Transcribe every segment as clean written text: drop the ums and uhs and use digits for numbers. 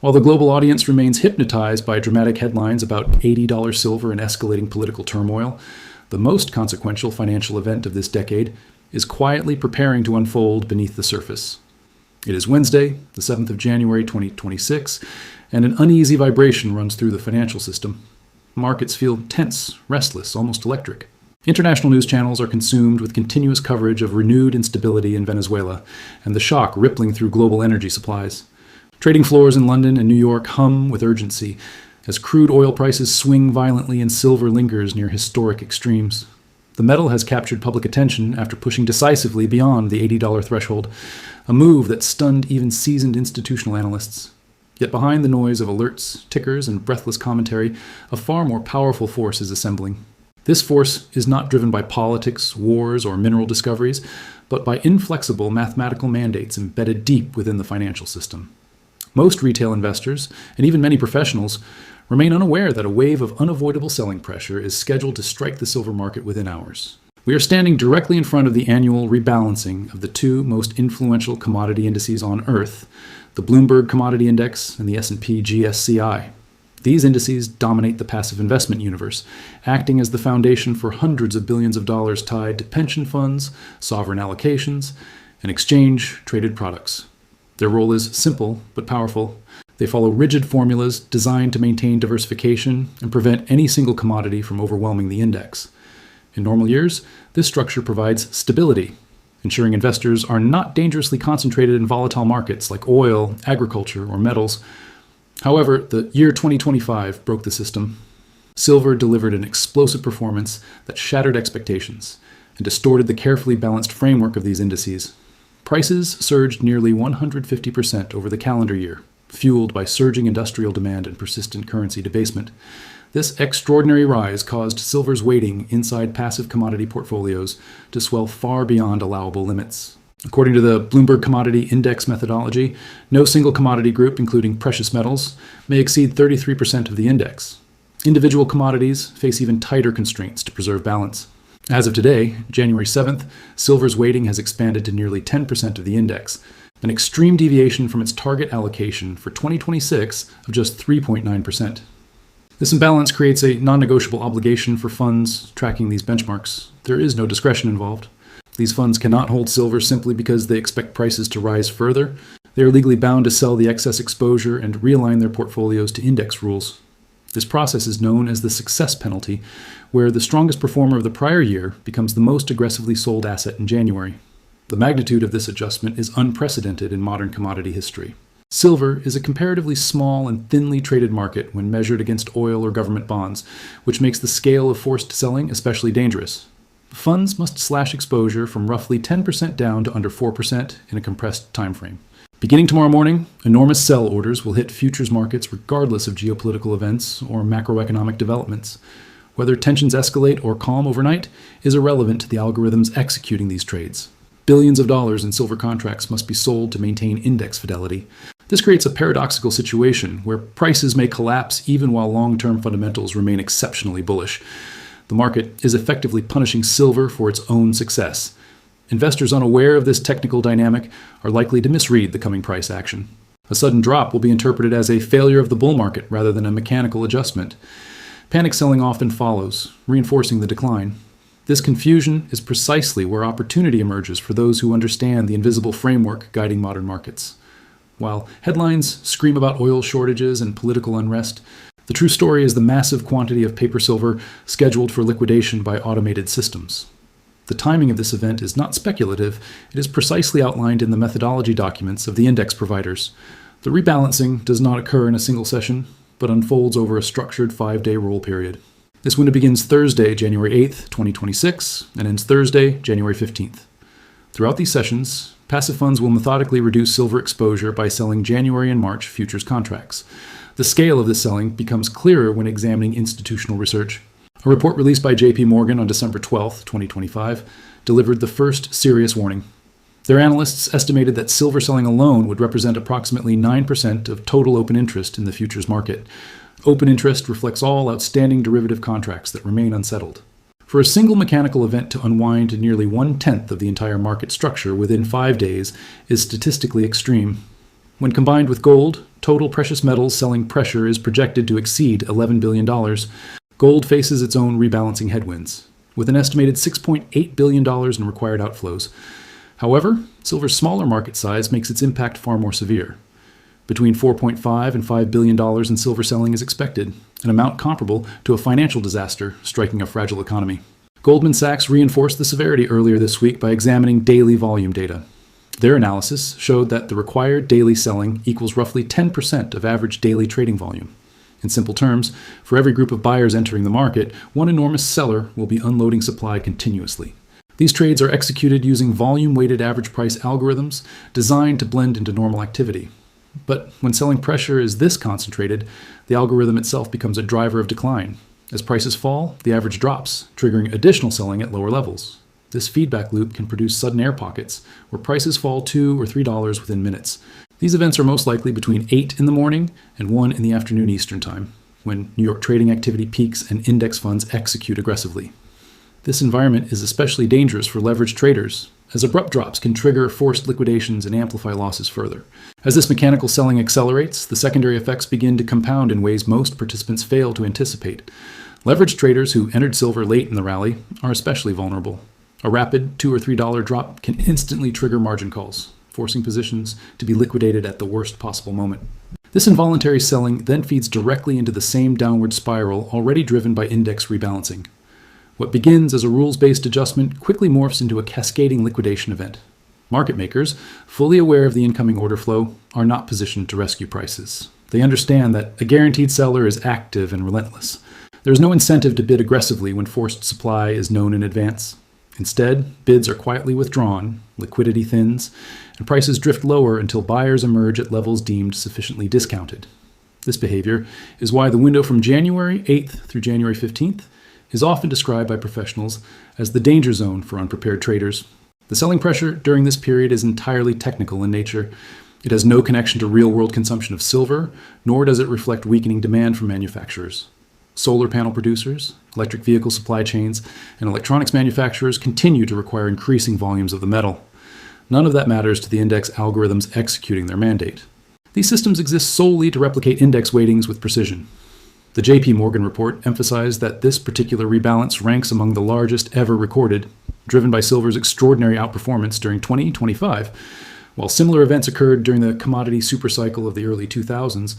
While the global audience remains hypnotized by dramatic headlines about $80 silver and escalating political turmoil, the most consequential financial event of this decade is quietly preparing to unfold beneath the surface. It is Wednesday, the 7th of January 2026, and an uneasy vibration runs through the financial system. Markets feel tense, restless, almost electric. International news channels are consumed with continuous coverage of renewed instability in Venezuela and the shock rippling through global energy supplies. Trading floors in London and New York hum with urgency as crude oil prices swing violently and silver lingers near historic extremes. The metal has captured public attention after pushing decisively beyond the $80 threshold, a move that stunned even seasoned institutional analysts. Yet behind the noise of alerts, tickers, and breathless commentary, a far more powerful force is assembling. This force is not driven by politics, wars, or mineral discoveries, but by inflexible mathematical mandates embedded deep within the financial system. Most retail investors, and even many professionals, remain unaware that a wave of unavoidable selling pressure is scheduled to strike the silver market within hours. We are standing directly in front of the annual rebalancing of the two most influential commodity indices on Earth, the Bloomberg Commodity Index and the S&P GSCI. These indices dominate the passive investment universe, acting as the foundation for hundreds of billions of dollars tied to pension funds, sovereign allocations, and exchange-traded products. Their role is simple but powerful. They follow rigid formulas designed to maintain diversification and prevent any single commodity from overwhelming the index. In normal years, this structure provides stability, ensuring investors are not dangerously concentrated in volatile markets like oil, agriculture, or metals. However, the year 2025 broke the system. Silver delivered an explosive performance that shattered expectations and distorted the carefully balanced framework of these indices. Prices surged nearly 150% over the calendar year, fueled by surging industrial demand and persistent currency debasement. This extraordinary rise caused silver's weighting inside passive commodity portfolios to swell far beyond allowable limits. According to the Bloomberg Commodity Index methodology, no single commodity group, including precious metals, may exceed 33% of the index. Individual commodities face even tighter constraints to preserve balance. As of today, January 7th, silver's weighting has expanded to nearly 10% of the index, an extreme deviation from its target allocation for 2026 of just 3.9%. This imbalance creates a non-negotiable obligation for funds tracking these benchmarks. There is no discretion involved. These funds cannot hold silver simply because they expect prices to rise further. They are legally bound to sell the excess exposure and realign their portfolios to index rules. This process is known as the success penalty, where the strongest performer of the prior year becomes the most aggressively sold asset in January. The magnitude of this adjustment is unprecedented in modern commodity history. Silver is a comparatively small and thinly traded market when measured against oil or government bonds, which makes the scale of forced selling especially dangerous. Funds must slash exposure from roughly 10% down to under 4% in a compressed time frame. Beginning tomorrow morning, enormous sell orders will hit futures markets regardless of geopolitical events or macroeconomic developments. Whether tensions escalate or calm overnight is irrelevant to the algorithms executing these trades. Billions of dollars in silver contracts must be sold to maintain index fidelity. This creates a paradoxical situation where prices may collapse even while long-term fundamentals remain exceptionally bullish. The market is effectively punishing silver for its own success. Investors unaware of this technical dynamic are likely to misread the coming price action. A sudden drop will be interpreted as a failure of the bull market rather than a mechanical adjustment. Panic selling often follows, reinforcing the decline. This confusion is precisely where opportunity emerges for those who understand the invisible framework guiding modern markets. While headlines scream about oil shortages and political unrest, the true story is the massive quantity of paper silver scheduled for liquidation by automated systems. The timing of this event is not speculative, it is precisely outlined in the methodology documents of the index providers. The rebalancing does not occur in a single session, but unfolds over a structured 5-day roll period. This window begins Thursday, January 8th, 2026, and ends Thursday, January 15th. Throughout these sessions, passive funds will methodically reduce silver exposure by selling January and March futures contracts. The scale of this selling becomes clearer when examining institutional research. A report released by J.P. Morgan on December 12, 2025, delivered the first serious warning. Their analysts estimated that silver selling alone would represent approximately 9% of total open interest in the futures market. Open interest reflects all outstanding derivative contracts that remain unsettled. For a single mechanical event to unwind nearly 1/10 of the entire market structure within 5 days is statistically extreme. When combined with gold, total precious metals selling pressure is projected to exceed $11 billion, gold faces its own rebalancing headwinds, with an estimated $6.8 billion in required outflows. However, silver's smaller market size makes its impact far more severe. Between $4.5 and $5 billion in silver selling is expected, an amount comparable to a financial disaster striking a fragile economy. Goldman Sachs reinforced the severity earlier this week by examining daily volume data. Their analysis showed that the required daily selling equals roughly 10% of average daily trading volume. In simple terms, for every group of buyers entering the market, one enormous seller will be unloading supply continuously. These trades are executed using volume-weighted average price algorithms designed to blend into normal activity. But when selling pressure is this concentrated, the algorithm itself becomes a driver of decline. As prices fall, the average drops, triggering additional selling at lower levels. This feedback loop can produce sudden air pockets, where prices fall $2 or $3 within minutes. These events are most likely between 8 in the morning and 1 in the afternoon Eastern Time, when New York trading activity peaks and index funds execute aggressively. This environment is especially dangerous for leveraged traders, as abrupt drops can trigger forced liquidations and amplify losses further. As this mechanical selling accelerates, the secondary effects begin to compound in ways most participants fail to anticipate. Leveraged traders who entered silver late in the rally are especially vulnerable. A rapid $2 or $3 drop can instantly trigger margin calls, forcing positions to be liquidated at the worst possible moment. This involuntary selling then feeds directly into the same downward spiral already driven by index rebalancing. What begins as a rules-based adjustment quickly morphs into a cascading liquidation event. Market makers, fully aware of the incoming order flow, are not positioned to rescue prices. They understand that a guaranteed seller is active and relentless. There is no incentive to bid aggressively when forced supply is known in advance. Instead, bids are quietly withdrawn, liquidity thins, and prices drift lower until buyers emerge at levels deemed sufficiently discounted. This behavior is why the window from January 8th through January 15th is often described by professionals as the danger zone for unprepared traders. The selling pressure during this period is entirely technical in nature. It has no connection to real-world consumption of silver, nor does it reflect weakening demand from manufacturers. Solar panel producers, electric vehicle supply chains, and electronics manufacturers continue to require increasing volumes of the metal. None of that matters to the index algorithms executing their mandate. These systems exist solely to replicate index weightings with precision. The J.P. Morgan report emphasized that this particular rebalance ranks among the largest ever recorded, driven by silver's extraordinary outperformance during 2025. While similar events occurred during the commodity supercycle of the early 2000s,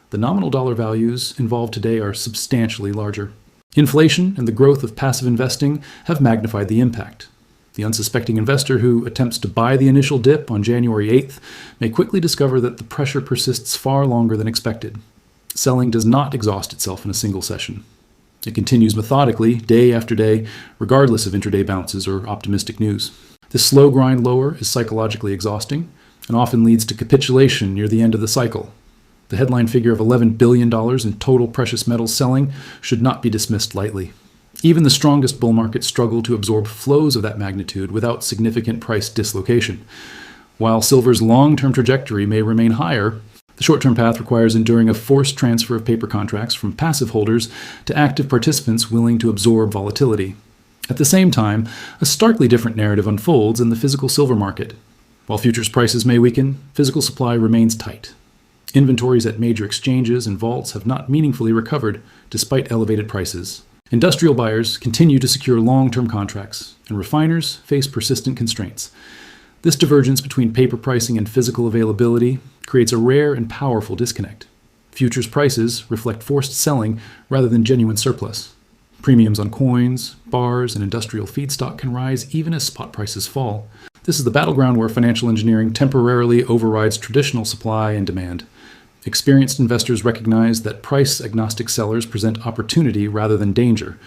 the nominal dollar values involved today are substantially larger. Inflation and the growth of passive investing have magnified the impact. The unsuspecting investor who attempts to buy the initial dip on January 8th may quickly discover that the pressure persists far longer than expected. Selling does not exhaust itself in a single session. It continues methodically, day after day, regardless of intraday bounces or optimistic news. This slow grind lower is psychologically exhausting and often leads to capitulation near the end of the cycle. The headline figure of $11 billion in total precious metals selling should not be dismissed lightly. Even the strongest bull markets struggle to absorb flows of that magnitude without significant price dislocation. While silver's long-term trajectory may remain higher, the short-term path requires enduring a forced transfer of paper contracts from passive holders to active participants willing to absorb volatility. At the same time, a starkly different narrative unfolds in the physical silver market. While futures prices may weaken, physical supply remains tight. Inventories at major exchanges and vaults have not meaningfully recovered despite elevated prices. Industrial buyers continue to secure long-term contracts, and refiners face persistent constraints. This divergence between paper pricing and physical availability creates a rare and powerful disconnect. Futures prices reflect forced selling rather than genuine surplus. Premiums on coins, bars, and industrial feedstock can rise even as spot prices fall. This is the battleground where financial engineering temporarily overrides traditional supply and demand. Experienced investors recognize that price-agnostic sellers present opportunity rather than danger.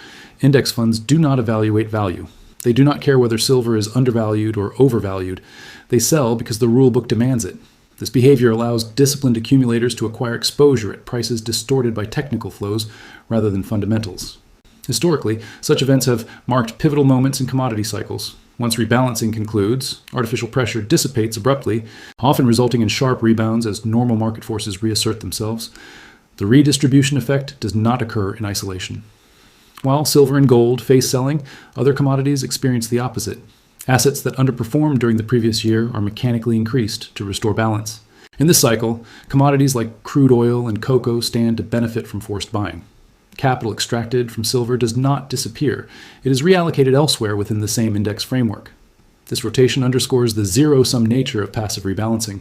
Index funds do not evaluate value. They do not care whether silver is undervalued or overvalued. They sell because the rulebook demands it. This behavior allows disciplined accumulators to acquire exposure at prices distorted by technical flows rather than fundamentals. Historically, such events have marked pivotal moments in commodity cycles. Once rebalancing concludes, artificial pressure dissipates abruptly, often resulting in sharp rebounds as normal market forces reassert themselves. The redistribution effect does not occur in isolation. While silver and gold face selling, other commodities experience the opposite. Assets that underperformed during the previous year are mechanically increased to restore balance. In this cycle, commodities like crude oil and cocoa stand to benefit from forced buying. Capital extracted from silver does not disappear. It is reallocated elsewhere within the same index framework. This rotation underscores the zero-sum nature of passive rebalancing.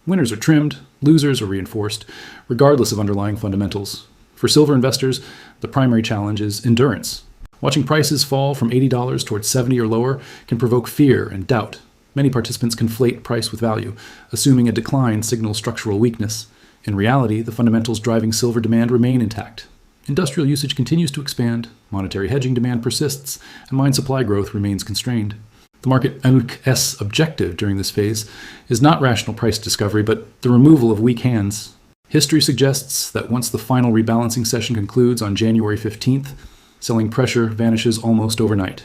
Winners are trimmed, losers are reinforced, regardless of underlying fundamentals. For silver investors, the primary challenge is endurance. Watching prices fall from $80 towards $70 or lower can provoke fear and doubt. Many participants conflate price with value, assuming a decline signals structural weakness. In reality, the fundamentals driving silver demand remain intact. Industrial usage continues to expand, monetary hedging demand persists, and mine supply growth remains constrained. The market's objective during this phase is not rational price discovery, but the removal of weak hands. History suggests that once the final rebalancing session concludes on January 15th, selling pressure vanishes almost overnight.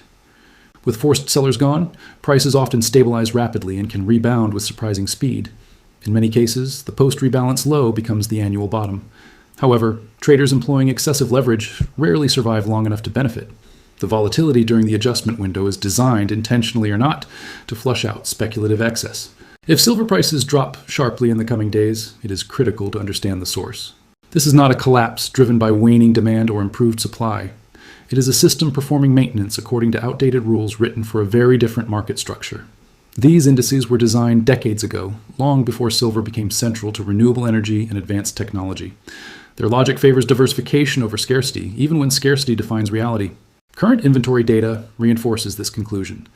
With forced sellers gone, prices often stabilize rapidly and can rebound with surprising speed. In many cases, the post-rebalance low becomes the annual bottom. However, traders employing excessive leverage rarely survive long enough to benefit. The volatility during the adjustment window is designed, intentionally or not, to flush out speculative excess. If silver prices drop sharply in the coming days, it is critical to understand the source. This is not a collapse driven by waning demand or improved supply. It is a system performing maintenance according to outdated rules written for a very different market structure. These indices were designed decades ago, long before silver became central to renewable energy and advanced technology. Their logic favors diversification over scarcity, even when scarcity defines reality. Current inventory data reinforces this conclusion.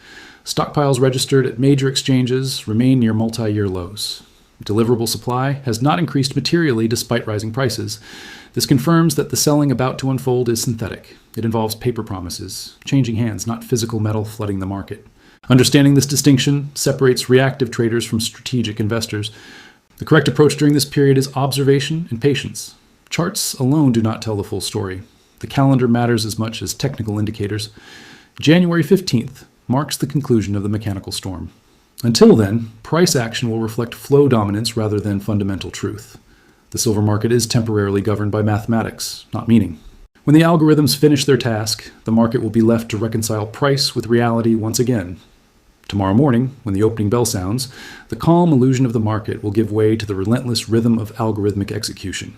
Stockpiles registered at major exchanges remain near multi-year lows. Deliverable supply has not increased materially despite rising prices. This confirms that the selling about to unfold is synthetic. It involves paper promises, changing hands, not physical metal flooding the market. Understanding this distinction separates reactive traders from strategic investors. The correct approach during this period is observation and patience. Charts alone do not tell the full story. The calendar matters as much as technical indicators. January 15th marks the conclusion of the mechanical storm. Until then, price action will reflect flow dominance rather than fundamental truth. The silver market is temporarily governed by mathematics, not meaning. When the algorithms finish their task, the market will be left to reconcile price with reality once again. Tomorrow morning, when the opening bell sounds, the calm illusion of the market will give way to the relentless rhythm of algorithmic execution.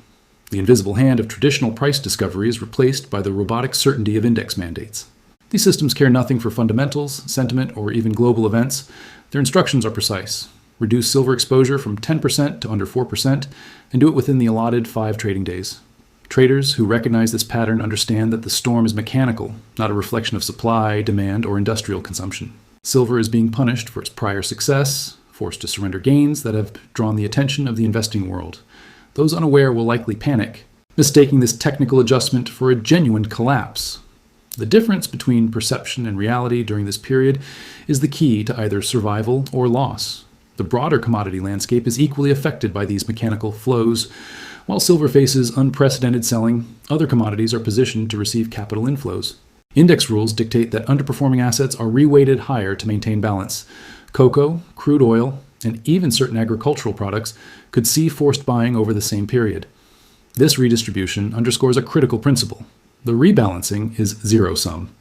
The invisible hand of traditional price discovery is replaced by the robotic certainty of index mandates. These systems care nothing for fundamentals, sentiment, or even global events. Their instructions are precise. Reduce silver exposure from 10% to under 4%, and do it within the allotted 5 trading days. Traders who recognize this pattern understand that the storm is mechanical, not a reflection of supply, demand, or industrial consumption. Silver is being punished for its prior success, forced to surrender gains that have drawn the attention of the investing world. Those unaware will likely panic, mistaking this technical adjustment for a genuine collapse. The difference between perception and reality during this period is the key to either survival or loss. The broader commodity landscape is equally affected by these mechanical flows. While silver faces unprecedented selling, other commodities are positioned to receive capital inflows. Index rules dictate that underperforming assets are reweighted higher to maintain balance. Cocoa, crude oil, and even certain agricultural products could see forced buying over the same period. This redistribution underscores a critical principle. The rebalancing is zero-sum.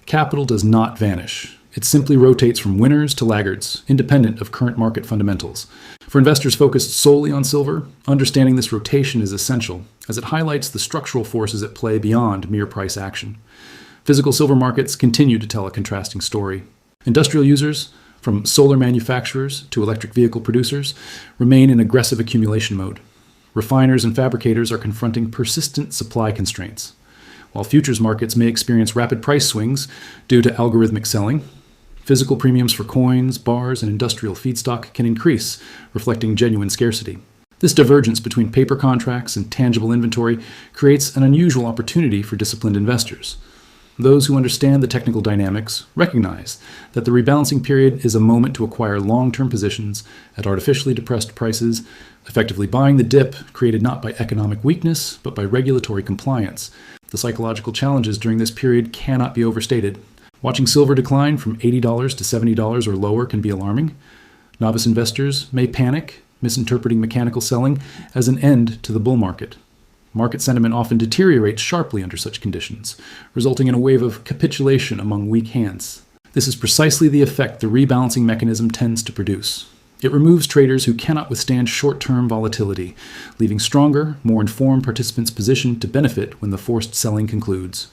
Capital does not vanish. It simply rotates from winners to laggards, independent of current market fundamentals. For investors focused solely on silver, understanding this rotation is essential, as it highlights the structural forces at play beyond mere price action. Physical silver markets continue to tell a contrasting story. Industrial users, from solar manufacturers to electric vehicle producers, remain in aggressive accumulation mode. Refiners and fabricators are confronting persistent supply constraints. While futures markets may experience rapid price swings due to algorithmic selling, physical premiums for coins, bars, and industrial feedstock can increase, reflecting genuine scarcity. This divergence between paper contracts and tangible inventory creates an unusual opportunity for disciplined investors. Those who understand the technical dynamics recognize that the rebalancing period is a moment to acquire long-term positions at artificially depressed prices, effectively buying the dip created not by economic weakness, but by regulatory compliance. The psychological challenges during this period cannot be overstated. Watching silver decline from $80 to $70 or lower can be alarming. Novice investors may panic, misinterpreting mechanical selling as an end to the bull market. Market sentiment often deteriorates sharply under such conditions, resulting in a wave of capitulation among weak hands. This is precisely the effect the rebalancing mechanism tends to produce. It removes traders who cannot withstand short-term volatility, leaving stronger, more informed participants positioned to benefit when the forced selling concludes.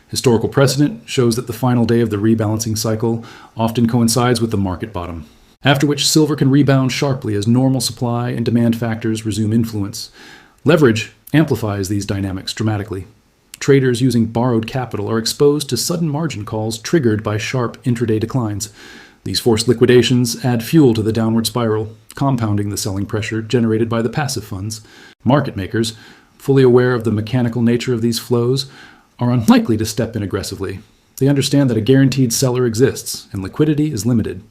Historical precedent shows that the final day of the rebalancing cycle often coincides with the market bottom, after which silver can rebound sharply as normal supply and demand factors resume influence. Leverage amplifies these dynamics dramatically. Traders using borrowed capital are exposed to sudden margin calls triggered by sharp intraday declines. These forced liquidations add fuel to the downward spiral, compounding the selling pressure generated by the passive funds. Market makers, fully aware of the mechanical nature of these flows, are unlikely to step in aggressively. They understand that a guaranteed seller exists and liquidity is limited.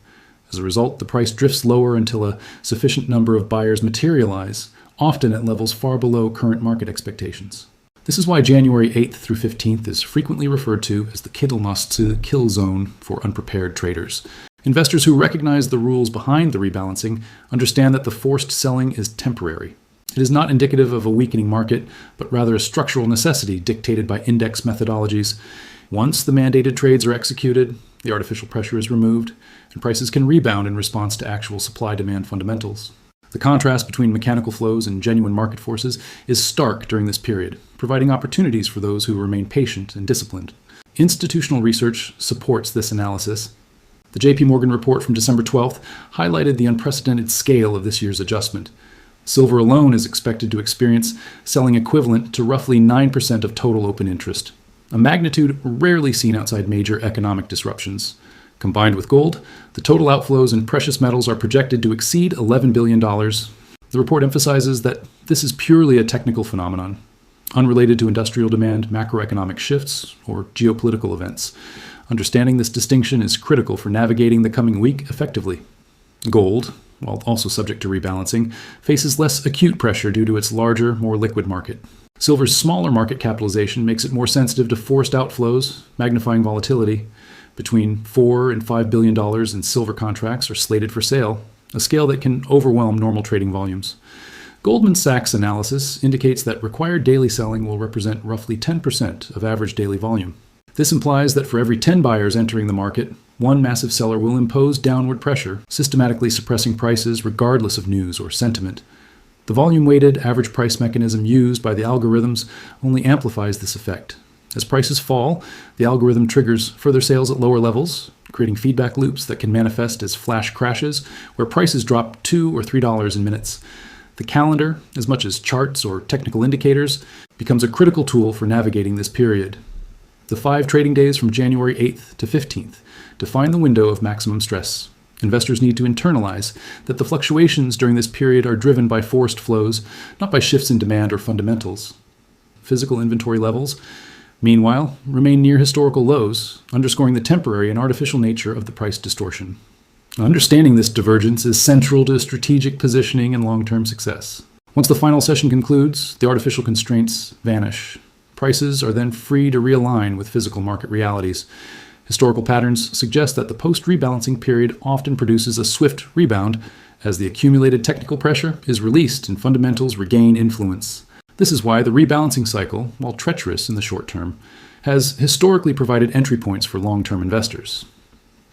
As a result, the price drifts lower until a sufficient number of buyers materialize, often at levels far below current market expectations. This is why January 8th through 15th is frequently referred to as the Kittelmasse kill zone for unprepared traders. Investors who recognize the rules behind the rebalancing understand that the forced selling is temporary. It is not indicative of a weakening market, but rather a structural necessity dictated by index methodologies. Once the mandated trades are executed, the artificial pressure is removed, and prices can rebound in response to actual supply-demand fundamentals. The contrast between mechanical flows and genuine market forces is stark during this period, providing opportunities for those who remain patient and disciplined. Institutional research supports this analysis. The JP Morgan report from December 12th highlighted the unprecedented scale of this year's adjustment. Silver alone is expected to experience selling equivalent to roughly 9% of total open interest, a magnitude rarely seen outside major economic disruptions. Combined with gold, the total outflows in precious metals are projected to exceed $11 billion. The report emphasizes that this is purely a technical phenomenon, unrelated to industrial demand, macroeconomic shifts, or geopolitical events. Understanding this distinction is critical for navigating the coming week effectively. Gold, while also subject to rebalancing, faces less acute pressure due to its larger, more liquid market. Silver's smaller market capitalization makes it more sensitive to forced outflows, magnifying volatility. Between $4 and $5 billion in silver contracts are slated for sale, a scale that can overwhelm normal trading volumes. Goldman Sachs' analysis indicates that required daily selling will represent roughly 10% of average daily volume. This implies that for every 10 buyers entering the market, one massive seller will impose downward pressure, systematically suppressing prices regardless of news or sentiment. The volume-weighted average price mechanism used by the algorithms only amplifies this effect. As prices fall, the algorithm triggers further sales at lower levels, creating feedback loops that can manifest as flash crashes, where prices drop $2 or $3 in minutes. The calendar, as much as charts or technical indicators, becomes a critical tool for navigating this period. The 5 trading days from January 8th to 15th define the window of maximum stress. Investors need to internalize that the fluctuations during this period are driven by forced flows, not by shifts in demand or fundamentals. Physical inventory levels, meanwhile, remain near historical lows, underscoring the temporary and artificial nature of the price distortion. Understanding this divergence is central to strategic positioning and long-term success. Once the final session concludes, the artificial constraints vanish. Prices are then free to realign with physical market realities. Historical patterns suggest that the post-rebalancing period often produces a swift rebound as the accumulated technical pressure is released and fundamentals regain influence. This is why the rebalancing cycle, while treacherous in the short term, has historically provided entry points for long-term investors.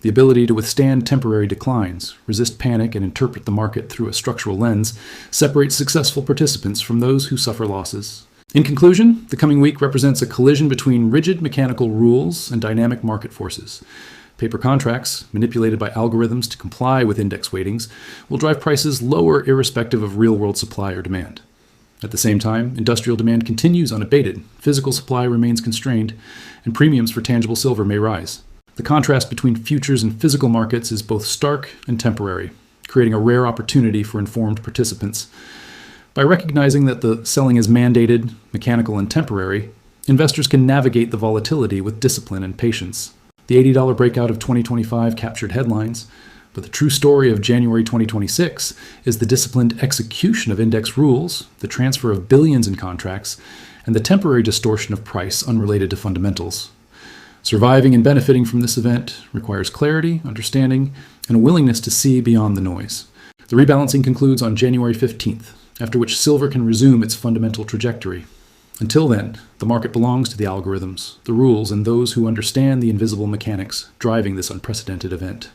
The ability to withstand temporary declines, resist panic, and interpret the market through a structural lens separates successful participants from those who suffer losses. In conclusion, the coming week represents a collision between rigid mechanical rules and dynamic market forces. Paper contracts, manipulated by algorithms to comply with index weightings, will drive prices lower irrespective of real-world supply or demand. At the same time, industrial demand continues unabated, physical supply remains constrained, and premiums for tangible silver may rise. The contrast between futures and physical markets is both stark and temporary, creating a rare opportunity for informed participants. By recognizing that the selling is mandated, mechanical, and temporary, investors can navigate the volatility with discipline and patience. The $80 breakout of 2025 captured headlines, but the true story of January 2026 is the disciplined execution of index rules, the transfer of billions in contracts, and the temporary distortion of price unrelated to fundamentals. Surviving and benefiting from this event requires clarity, understanding, and a willingness to see beyond the noise. The rebalancing concludes on January 15th, after which silver can resume its fundamental trajectory. Until then, the market belongs to the algorithms, the rules, and those who understand the invisible mechanics driving this unprecedented event.